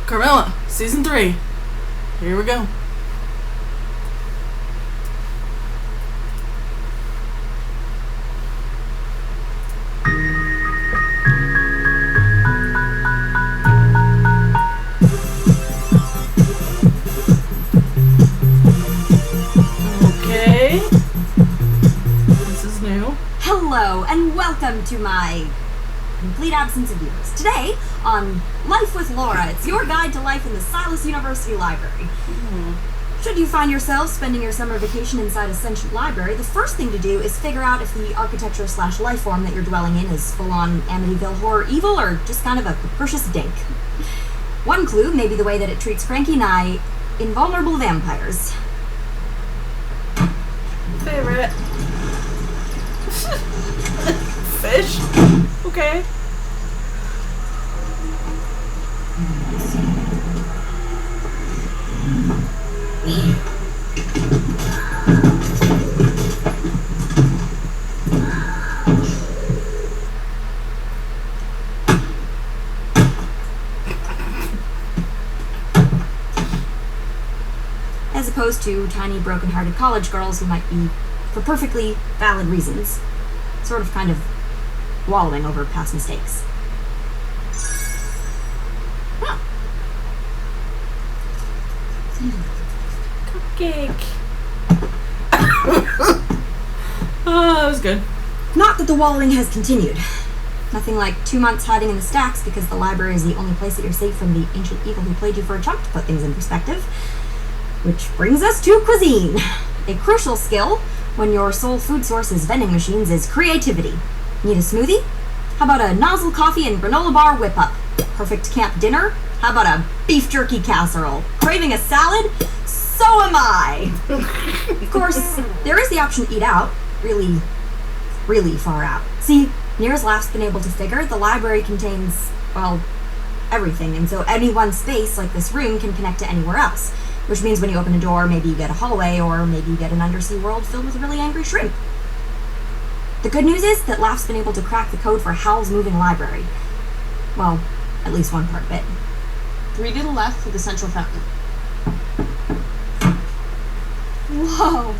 Carmilla, Season 3. Here we go. Okay. This is new. Hello, and welcome to my complete absence of years. Today, on Life with Laura, it's your guide to life in the Silas University Library. Should you find yourself spending your summer vacation inside a sentient library, the first thing to do is figure out if the architecture/life form that you're dwelling in is full-on Amityville horror evil or just kind of a capricious dink. One clue may be the way that it treats cranky, nigh invulnerable vampires. Favorite. Fish? Okay. As opposed to tiny, broken-hearted college girls who might be, for perfectly valid reasons, sort of kind of wallowing over past mistakes. Oh. Cupcake. Oh, that was good. Not that the wallowing has continued. Nothing like 2 months hiding in the stacks because the library is the only place that you're safe from the ancient evil who played you for a chump, to put things in perspective. Which brings us to cuisine. A crucial skill when your sole food source is vending machines is creativity. Need a smoothie? How about a nozzle coffee and granola bar whip-up? Perfect camp dinner? How about a beef jerky casserole? Craving a salad? So am I! Of course, there is the option to eat out. Really, really far out. See, near as Laugh's been able to figure, the library contains, well, everything, and so any one space, like this room, can connect to anywhere else. Which means when you open a door, maybe you get a hallway, or maybe you get an undersea world filled with really angry shrimp. The good news is that Laugh's been able to crack the code for Howl's moving library. Well, at least one part of it. 3 to the left for the central fountain. Whoa!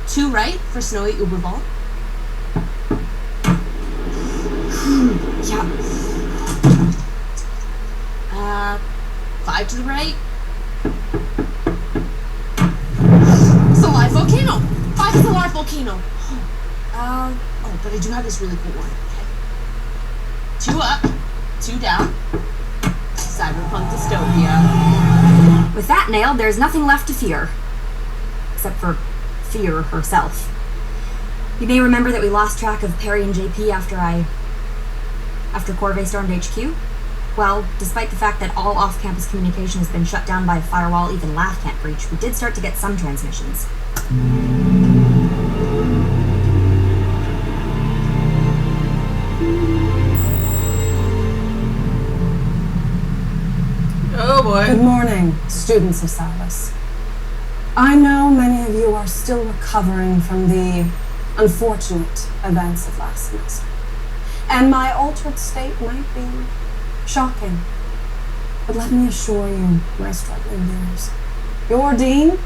2 right for Snowy Uber Ball. Yeah. 5 to the right. It's a live volcano. 5 is a live volcano. Oh, but I do have this really cool one. Okay. 2 up, 2 down. Cyberpunk dystopia. With that nailed, there's nothing left to fear. Except for fear herself. You may remember that we lost track of Perry and JP after Corvée stormed HQ. Well, despite the fact that all off-campus communication has been shut down by a firewall even Laugh can't breach, we did start to get some transmissions. Oh boy. Good morning, students of Silas. I know many of you are still recovering from the unfortunate events of last semester, and my altered state might be shocking. But let me assure you, my struggling dears, your dean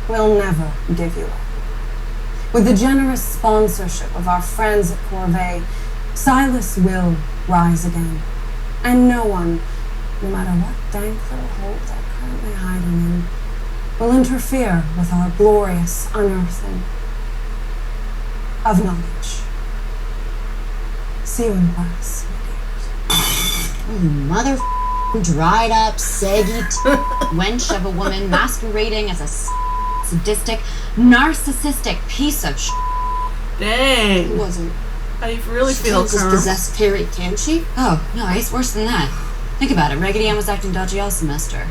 will never give you up. With the generous sponsorship of our friends at Corvée, Silas will rise again, and no one, no matter what dank little hole they're currently hiding in, will interfere with our glorious unearthing of knowledge. See you in class, my dears. You mother dried up, saggy wench of a woman masquerading as a sadistic, narcissistic piece of Dang. It wasn't. How do you really She feel, can't just Carm? possess Perry, can she? Oh, no, it's worse than that. Think about it. Raggedy Ann was acting dodgy all semester.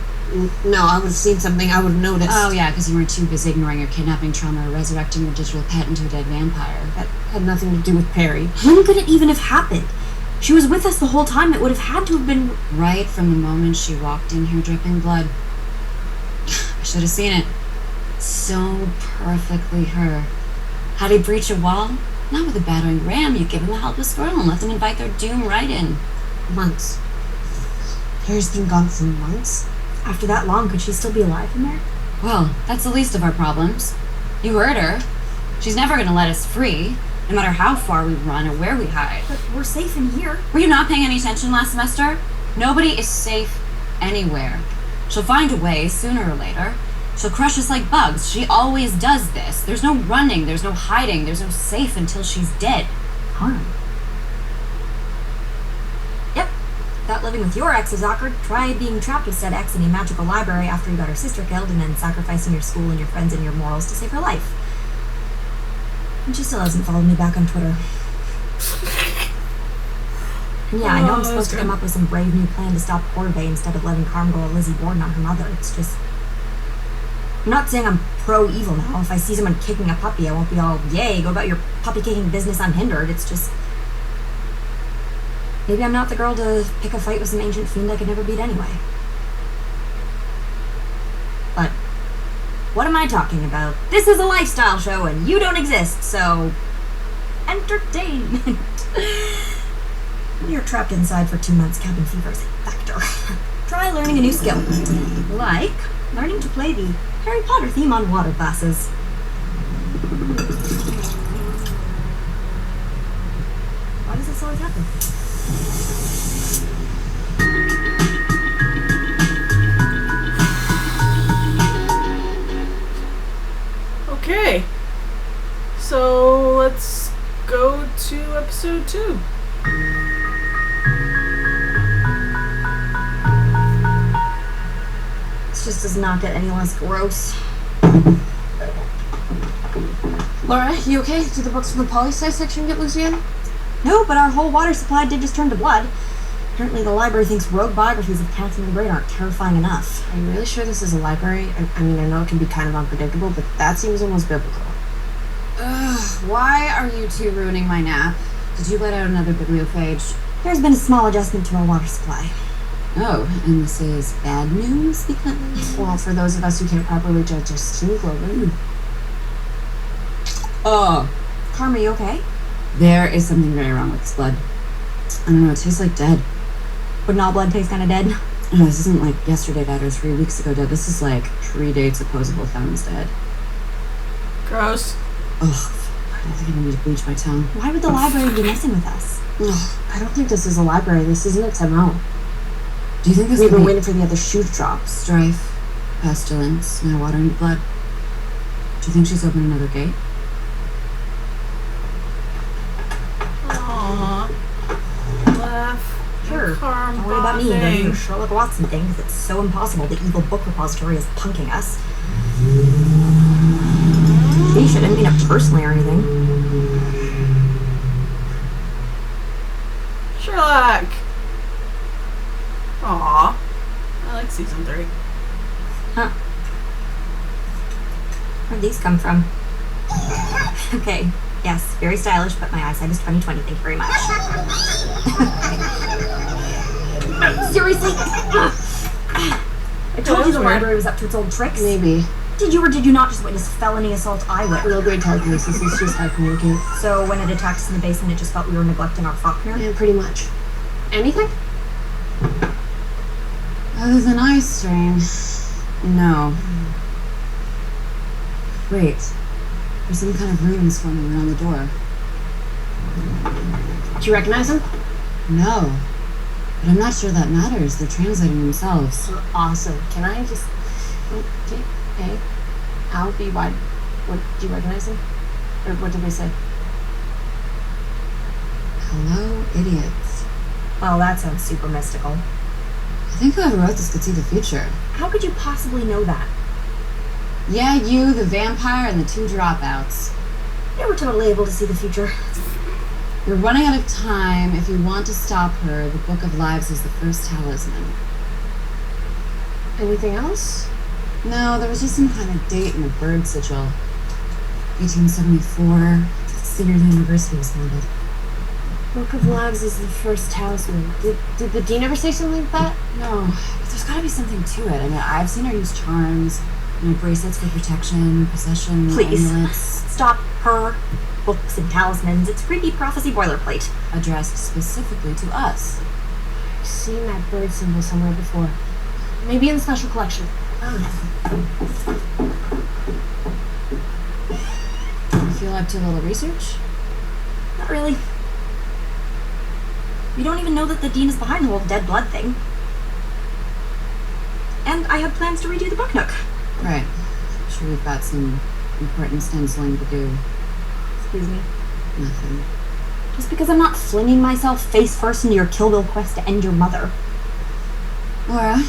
No, I would have seen something I would have noticed. Oh, yeah, because you were too busy ignoring your kidnapping trauma or resurrecting your digital pet into a dead vampire. That had nothing to do with Perry. When could it even have happened? She was with us the whole time. It would have had to have been... Right from the moment she walked in here dripping blood. I should have seen it. So perfectly her. How'd he breach a wall? Not with a battering ram. You give him a helpless girl and let them invite their doom right in. Months. Harry's been gone for months. After that long, could she still be alive in there? Well, that's the least of our problems. You heard her. She's never gonna let us free, no matter how far we run or where we hide. But we're safe in here. Were you not paying any attention last semester? Nobody is safe anywhere. She'll find a way sooner or later. She'll crush us like bugs. She always does this. There's no running, there's no hiding, there's no safe until she's dead. Harm. Yep. Thought living with your ex is awkward. Try being trapped with said ex in a magical library after you got her sister killed and then sacrificing your school and your friends and your morals to save her life. And she still hasn't followed me back on Twitter. And yeah, I know I'm supposed to come up with some brave new plan to stop Corvée instead of letting Carm go a Lizzie Borden on her mother. It's just... I'm not saying I'm pro-evil now. If I see someone kicking a puppy, I won't be all, yay, go about your puppy-kicking business unhindered. It's just... Maybe I'm not the girl to pick a fight with some ancient fiend I could never beat anyway. But... what am I talking about? This is a lifestyle show and you don't exist, so... entertainment. When you're trapped inside for 2 months, cabin fever is a factor. Try learning a new skill. Like learning to play the Harry Potter theme on water glasses. Why does this always happen? Okay. So let's go to episode 2. This just does not get any less gross. Laura, you okay? Did the books from the poli-sci section get loose again? No, but our whole water supply did just turn to blood. Apparently the library thinks rogue biographies of Catherine the Great aren't terrifying enough. Are you really sure this is a library? I mean, I know it can be kind of unpredictable, but that seems almost biblical. Ugh, why are you two ruining my nap? Did you let out another bibliophage? There's been a small adjustment to our water supply. Oh, and this is bad news because... Well, for those of us who can't properly judge just hemoglobin. Oh, Carmilla, you okay? there is something very wrong with this blood. I don't know, it tastes like dead. Wouldn't all blood taste kind of dead? No, this isn't like yesterday dead or 3 weeks ago dead. This is like predates opposable thumbs dead. Gross. Ugh, I think I need to bleach my tongue. Why would the library be messing with us? Ugh, I don't think this is a library. This isn't its MO. Do you think this We've could been be waiting for the other shoe to drop. strife, pestilence, now water and blood? Do you think she's opened another gate? Aww. Laugh. Sure. Carm Don't worry about me bonding. doing your Sherlock Watson thing, because it's so impossible the evil book repository is punking us. She shouldn't mean it personally or anything. Sherlock. Aww. I like season 3. Huh. Where'd these come from? Okay, yes, very stylish, but my eyesight is 20/20, thank you very much. Seriously? I told you the library was up to its old tricks. Maybe. Did you or did you not just witness felony assault I witnessed? Low-grade telekinesis is just how to communicate. So when it attacked us in the basement, it just felt we were neglecting our Faulkner? Yeah, pretty much. Anything? Other than eye strain, no. Wait, there's some kind of runes forming around the door. Do you recognize him? No, but I'm not sure that matters. They're translating themselves. Awesome. Can I just... Okay. Hey, Al, B, Y. What, do you recognize him? Or what did they say? Hello, idiots. Well, that sounds super mystical. I think whoever wrote this could see the future. How could you possibly know that? Yeah, you, the vampire, and the 2 dropouts. Yeah, we're totally able to see the future. You're running out of time. If you want to stop her, the Book of Lives is the first talisman. Anything else? No, there was just some kind of date in a bird sigil. 1874. That's the year the university was founded. Book of Lives is the first talisman. Did the dean ever say something like that? No, but there's gotta be something to it. I mean, I've seen her use charms, bracelets for protection, possession, Please. amulets. Stop her. Books and talismans. It's creepy prophecy boilerplate. Addressed specifically to us. I see. seen that bird symbol somewhere before. Maybe in the special collection. You feel up to a little research? Not really. We don't even know that the dean is behind the whole dead blood thing. And I have plans to redo the book nook. Right. Sure, we've got some important stenciling to do. Excuse me. Nothing. Just because I'm not flinging myself face first into your Kill Bill quest to end your mother. Laura,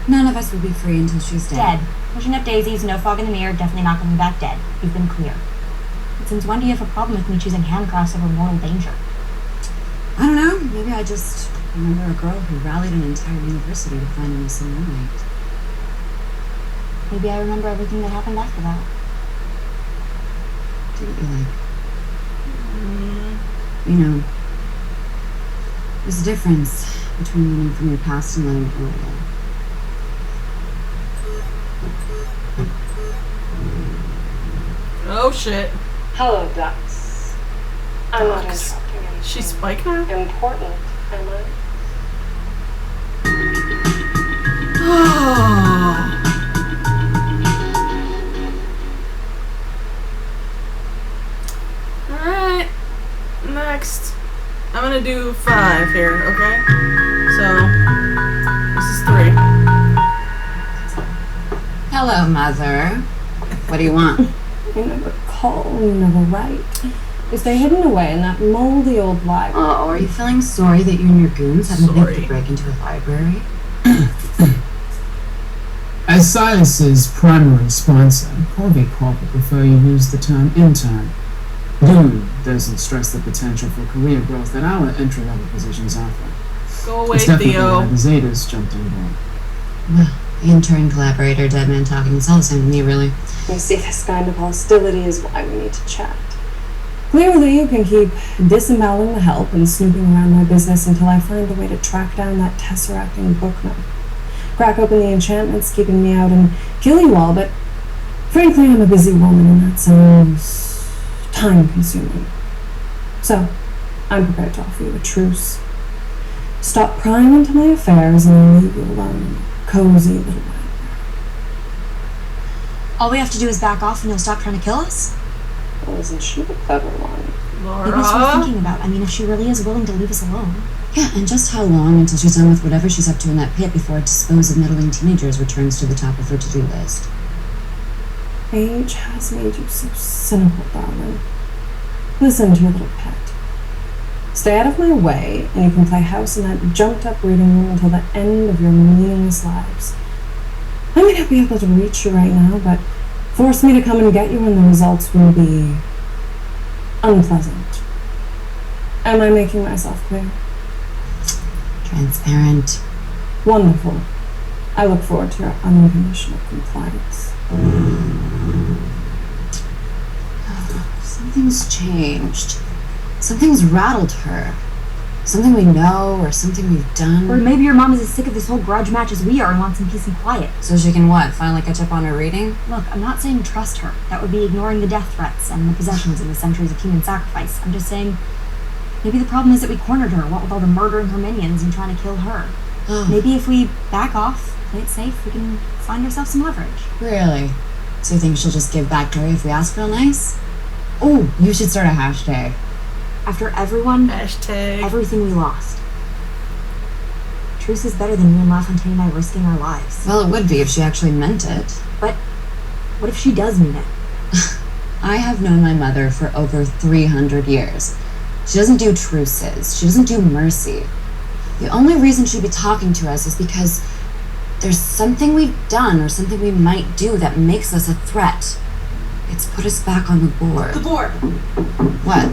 none of us will be free until she's dead. Dead. Pushing up daisies, no fog in the mirror, definitely not coming back dead. You've been clear. But since when do you have a problem with me choosing handcrafts over mortal danger? I don't know. Maybe I just remember a girl who rallied an entire university to find a missing roommate. Maybe I remember everything that happened after that. Didn't you, like? You know, there's a difference between learning from your past and letting it roll away. Oh shit. Hello, ducks. I'm not Ducks. interrupting anything. She's Spike now? Important, am I? Alright. Next. I'm gonna do 5 here, okay? So, this is 3. Hello, Mother. What do you want? You never call, you never write. They stay hidden away in that moldy old library. Oh, are you feeling sorry that you and your goons haven't been able Sorry. to break into a library? As Silas's primary sponsor, Corby Corp would prefer you use the term intern. Goon doesn't stress the potential for career growth that our entry-level positions offer. Go away, It's definitely Theo. why the Zetas jumped on board. Well, intern, collaborator, dead man talking, it's all the same to me, really. You see, this kind of hostility is why we need to chat. Clearly, you can keep disemboweling the help and snooping around my business until I find a way to track down that tesseracting book nook. Crack open the enchantments keeping me out and kill you all, but frankly, I'm a busy woman and that sounds time-consuming. So, I'm prepared to offer you a truce. Stop prying into my affairs and I'll leave you alone in a cozy little library. All we have to do is back off and you'll stop trying to kill us? Well, isn't she the clever one? Maybe it's worth Laura. thinking about. I mean, if she really is willing to leave us alone. Yeah, and just how long until she's done with whatever she's up to in that pit before dispose of meddling teenagers returns to the top of her to-do list? Age has made you so cynical, darling. Listen to your little pet. Stay out of my way, and you can play house in that junked-up reading room until the end of your meaningless lives. I may not be able to reach you right now, but force me to come and get you and the results will be unpleasant. Am I making myself clear? Transparent. Wonderful. I look forward to your unconditional compliance. Something's changed. Something's rattled her. Something we know or something we've done. Or maybe your mom is as sick of this whole grudge match as we are and wants some peace and quiet. So she can what? Finally catch up on her reading? Look, I'm not saying trust her. That would be ignoring the death threats and the possessions and the centuries of human sacrifice. I'm just saying, maybe the problem is that we cornered her, what with all the murdering her minions and trying to kill her. Oh, Maybe if we back off, play it safe, we can find ourselves some leverage. really? So you think she'll just give back to her if we ask real nice? Oh, you should start a hashtag. After everyone, Hashtag. everything we lost. Truce is better than you and LaFontaine and I risking our lives. Well, it would be if she actually meant it. What if she does mean it? I have known my mother for over 300 years. She doesn't do truces. She doesn't do mercy. The only reason she'd be talking to us is because there's something we've done or something we might do that makes us a threat. It's put us back on the board. The board. What?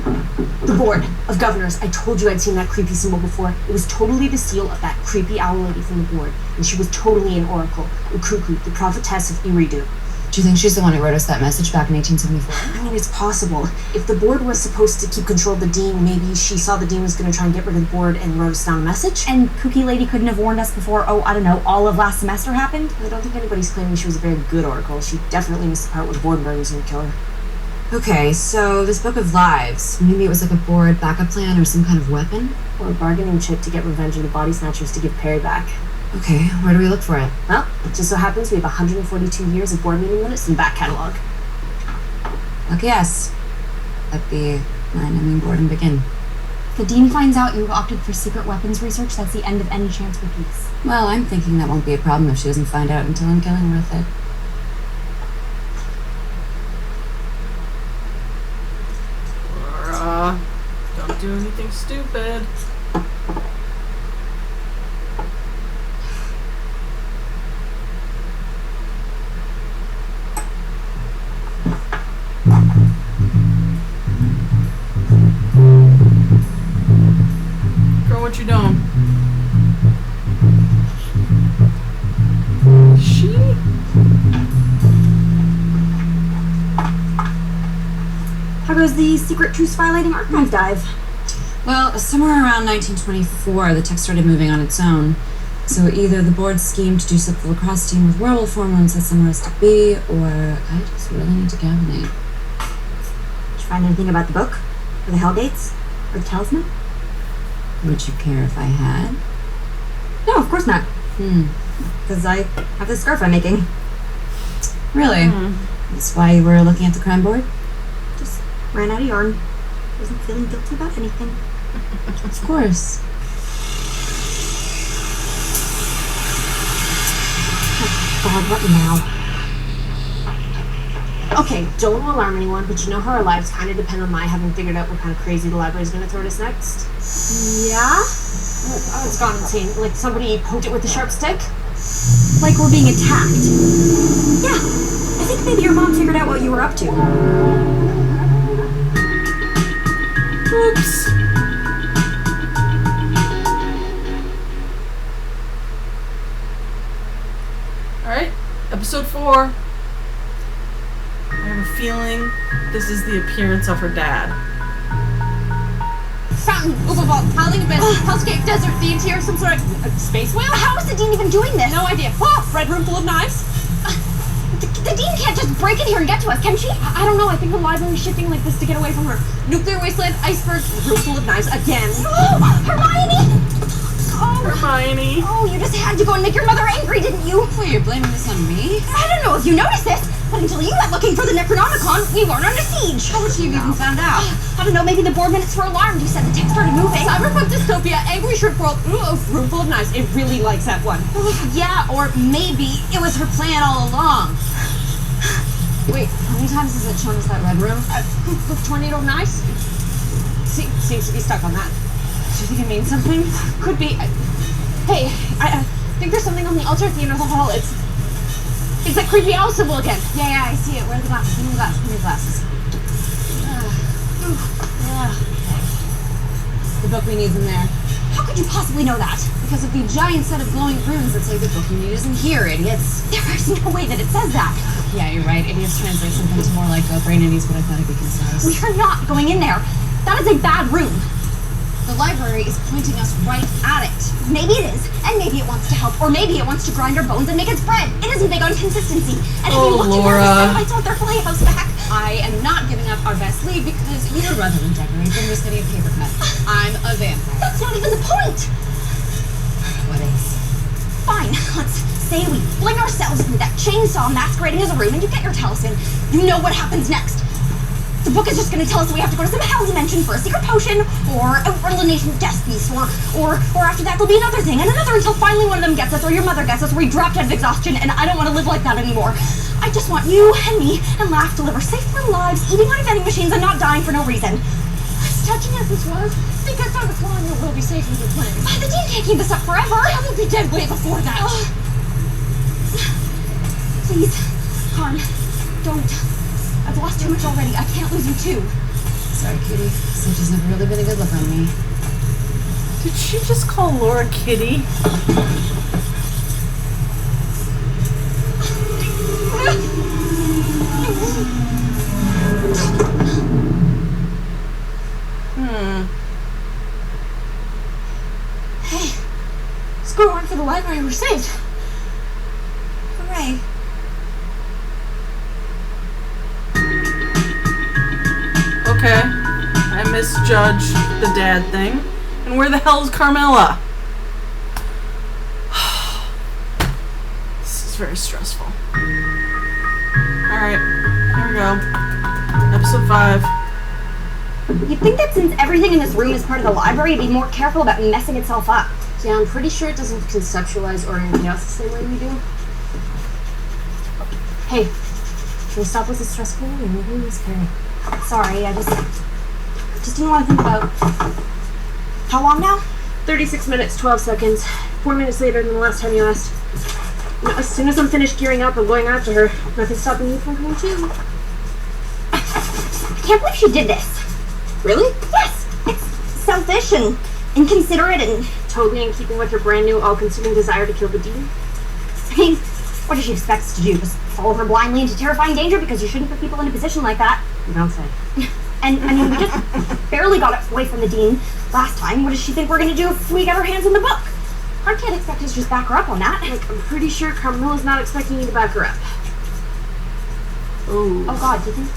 The board of governors. I told you I'd seen that creepy symbol before. It was totally the seal of that creepy owl lady from the board. And she was totally an oracle. Ukuku, the prophetess of Eridu. Do you think she's the one who wrote us that message back in 1874? I mean, it's possible. If the board was supposed to keep control of the dean, maybe she saw the dean was going to try and get rid of the board and wrote us down a message. And Kooky Lady couldn't have warned us before, I don't know, all of last semester happened? I don't think anybody's claiming she was a very good oracle. She definitely missed the part where Bordenberg was going to kill her. Okay, so this book of lives, maybe it was like a board backup plan or some kind of weapon? Or a bargaining chip to get revenge on the body snatchers to give Perry back. Okay, where do we look for it? Well, it just so happens we have 142 years of board meeting minutes in the back catalog. Lucky us. Let the landing board and begin. If the Dean finds out you opted for secret weapons research, that's the end of any chance for peace. Well, I'm thinking that won't be a problem if she doesn't find out until I'm killing her with it. Don't do anything stupid. Girl, what you doing? She? How goes the secret truth violating archive dive? Well, somewhere around 1924, the tech started moving on its own. So either the board schemed to do slip the lacrosse team with werewolf hormones that's somewhere else to be, or I just really need to cavinate. Did you find anything about the book? Or the Hellgates? Or the talisman? Would you care if I had? No, of course not. Because I have this scarf I'm making. Really? That's why you were looking at the crime board? Just ran out of yarn. Wasn't feeling guilty about anything. Of course. God, what now? Okay, don't want to alarm anyone, but you know how our lives kind of depend on my having figured out what kind of crazy the library's going to throw at us next? Yeah? Oh, it's gone insane. Like somebody poked it with a sharp stick? Like we're being attacked. Yeah, I think maybe your mom figured out what you were up to. Oops. Alright, episode 4. I have a feeling this is the appearance of her dad. Fountain, Ubervault, howling abyss, hellscape, desert, the interior, some sort of space whale? How is the Dean even doing this? No idea. Oh, red room full of knives? The Dean can't just break in here and get to us, can she? I don't know. I think the library's shifting like this to get away from her. Nuclear wasteland, iceberg, room full of knives again. Hermione! Hermione. Oh, you just had to go and make your mother angry, didn't you? Wait, you're blaming this on me? I don't know if you noticed this, but until you went looking for the Necronomicon, we weren't under siege. How would you have even found out? I don't know, maybe the board minutes were alarmed. You said the text started moving. Cyberpunk dystopia, angry shrimp world, room full of knives. It really likes that one. Yeah, or maybe it was her plan all along. Wait, how many times has it shown us that red room? Tornado knives? Seems to be stuck on that. Do you think it means something? Could be. Hey, I think there's something on the altar at the end of the hall. It's that creepy owl symbol again. Yeah, I see it. Where are the glasses? Give me the glasses. Give me the glasses. The book we need's in there. How could you possibly know that? Because of the giant set of glowing runes that say the book you need isn't here, idiots. There's no way that it says that. Yeah, you're right. Idiots translate something to more like brain idiots, but I thought it'd be concise. We are not going in there. That is a bad room. The library is pointing us right at it. Maybe it is, and maybe it wants to help, or maybe it wants to grind our bones and make its bread. It isn't big on consistency. And if you look at Laura. the Cenobites want their playhouse back. I am not giving up our best lead because you're rather than decorate than just getting a paper cut. I'm a vampire. That's not even the point. What is? Fine, let's say we fling ourselves into that chainsaw masquerading as a room and you get your talisman. You know what happens next. The book is just going to tell us that we have to go to some hell dimension for a secret potion, or outrun the nation death beast, or after that there'll be another thing, and another until finally one of them gets us, or your mother gets us, or we drop dead of exhaustion, and I don't want to live like that anymore. I just want you and me and Laugh to live our safe little lives, eating out of vending machines and not dying for no reason. As touching as this was, I think I found a flaw in your will be safe with your plan. The Dean can't keep this up forever. I will be dead way before that. Please, Carm, don't. I've lost too much already. I can't lose you too. Sorry, Kitty. Such has never really been a good look on me. Did she just call Laura Kitty? Hey, score one for the library. We're saved. Hooray. Okay. I misjudged the dad thing. And where the hell's Carmilla? This is very stressful. Alright, here we go. Episode 5. You'd think that since everything in this room is part of the library, it'd be more careful about messing itself up. Yeah, I'm pretty sure it doesn't conceptualize order and chaos the same way we do. Hey, can we stop with the stressful and maybe Miss Perry? Sorry, I just didn't want to think about... How long now? 36 minutes, 12 seconds. 4 minutes later than the last time you asked. You know, as soon as I'm finished gearing up, I'm going after her. Nothing's stopping you from coming too. I can't believe she did this. Really? Yes! It's selfish and inconsiderate and... Totally in keeping with her brand new, all-consuming desire to kill the dean. I mean, what does she expect us to do? Just follow her blindly into terrifying danger because you shouldn't put people in a position like that? You don't say. And, I mean, we just barely got away from the dean last time. What does she think we're going to do if we get our hands on the book? I can't expect us to just back her up on that. Look, I'm pretty sure Carmilla's not expecting you to back her up. Ooh. Oh, God, do you think?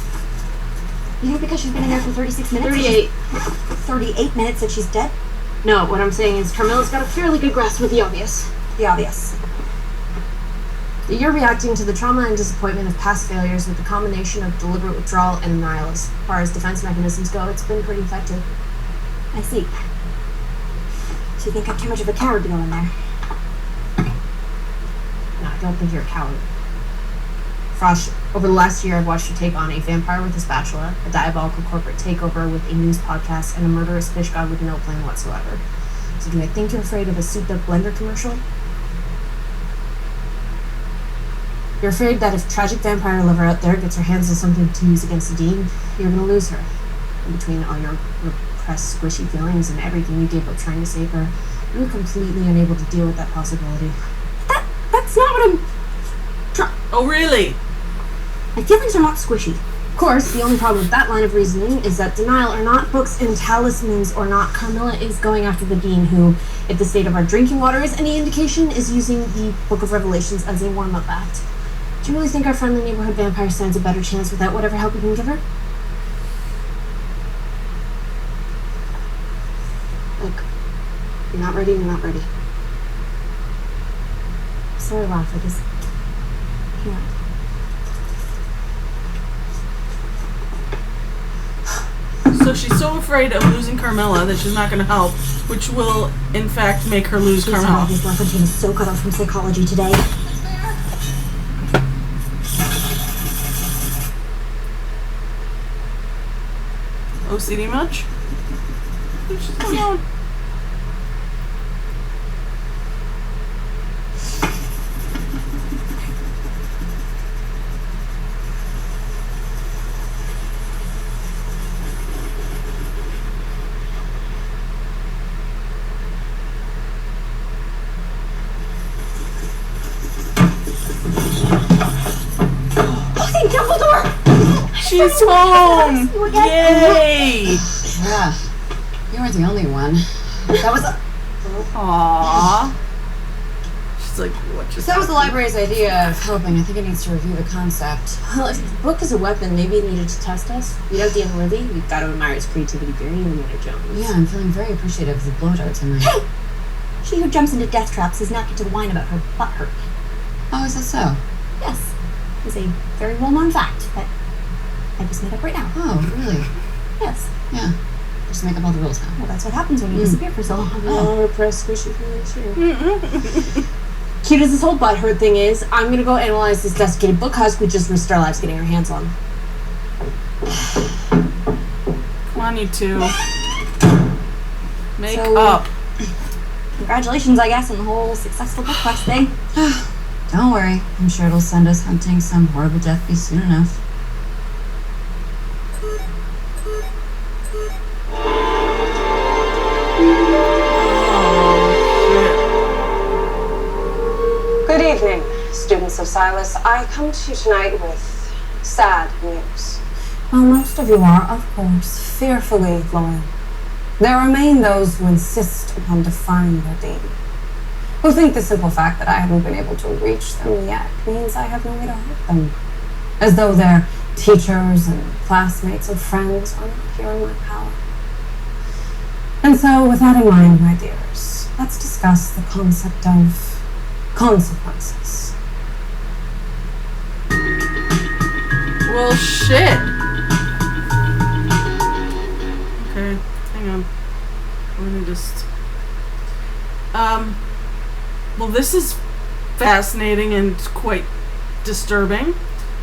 You think because she's been in there for 36 minutes? 38. 38 minutes that she's dead? No, what I'm saying is Carmilla's got a fairly good grasp of the obvious. The obvious. You're reacting to the trauma and disappointment of past failures with a combination of deliberate withdrawal and denial. As far as defense mechanisms go, it's been pretty effective. I see. So you think I'm too much of a coward to go in there? No, I don't think you're a coward. Frosh, over the last year I've watched you take on a vampire with a spatula, a diabolical corporate takeover with a news podcast, and a murderous fish god with no plan whatsoever. So do I think you're afraid of a souped-up blender commercial? You're afraid that if tragic vampire lover out there gets her hands on something to use against the dean, you're gonna lose her. In between all your repressed, squishy feelings and everything you gave up trying to save her, you're completely unable to deal with that possibility. That's not what I'm... Oh, really? My feelings are not squishy. Of course, the only problem with that line of reasoning is that denial or not, books and talismans or not, Carmilla is going after the dean who, if the state of our drinking water is any indication, is using the Book of Revelations as a warm-up act. Do you really think our friendly neighborhood vampire stands a better chance without whatever help we can give her? Look, you're not ready, you're not ready. Sorry, laugh. I just can't. So she's so afraid of losing Carmilla that she's not going to help, which will, in fact, make her lose Carmilla. This lesson team is so cut off from psychology today. OCD much? What's going on? She's home! Yay! Yeah, you weren't the only one. That was Aww. She's like, what just That was the library's idea of helping. I think it needs to review the concept. Well, if the book is a weapon, maybe it needed to test us. Without the unworthy, we've got to admire its creativity, Barry and Indiana Jones. Yeah, I'm feeling very appreciative of the blow-dart tonight. Hey! She who jumps into death traps does not get to whine about her butt hurt. Oh, is that so? Yes. It's a very well-known fact that I just made up right now. Oh, really? Yes. Yeah. Just make up all the rules now. Well, that's what happens when you disappear for so long. Oh, repressed, squishy feelings, sure. Cute as this whole butt hurt thing is, I'm gonna go analyze this desiccated book husk we just risked our lives getting our hands on. Come on, you two. Make So- up. Congratulations, I guess, on the whole successful book quest thing. Don't worry. I'm sure it'll send us hunting some horrible death beast soon enough. Good evening, students of Silas. I come to you tonight with sad news. While most of you are, of course, fearfully loyal, there remain those who insist upon defying their dean, who think the simple fact that I haven't been able to reach them yet means I have no way to hurt them, as though their Teachers and classmates and friends are not here in my power. And so, with that in mind, my dears, let's discuss the concept of consequences. Well, shit. Okay, hang on. Let me just... Well, this is fascinating and quite disturbing.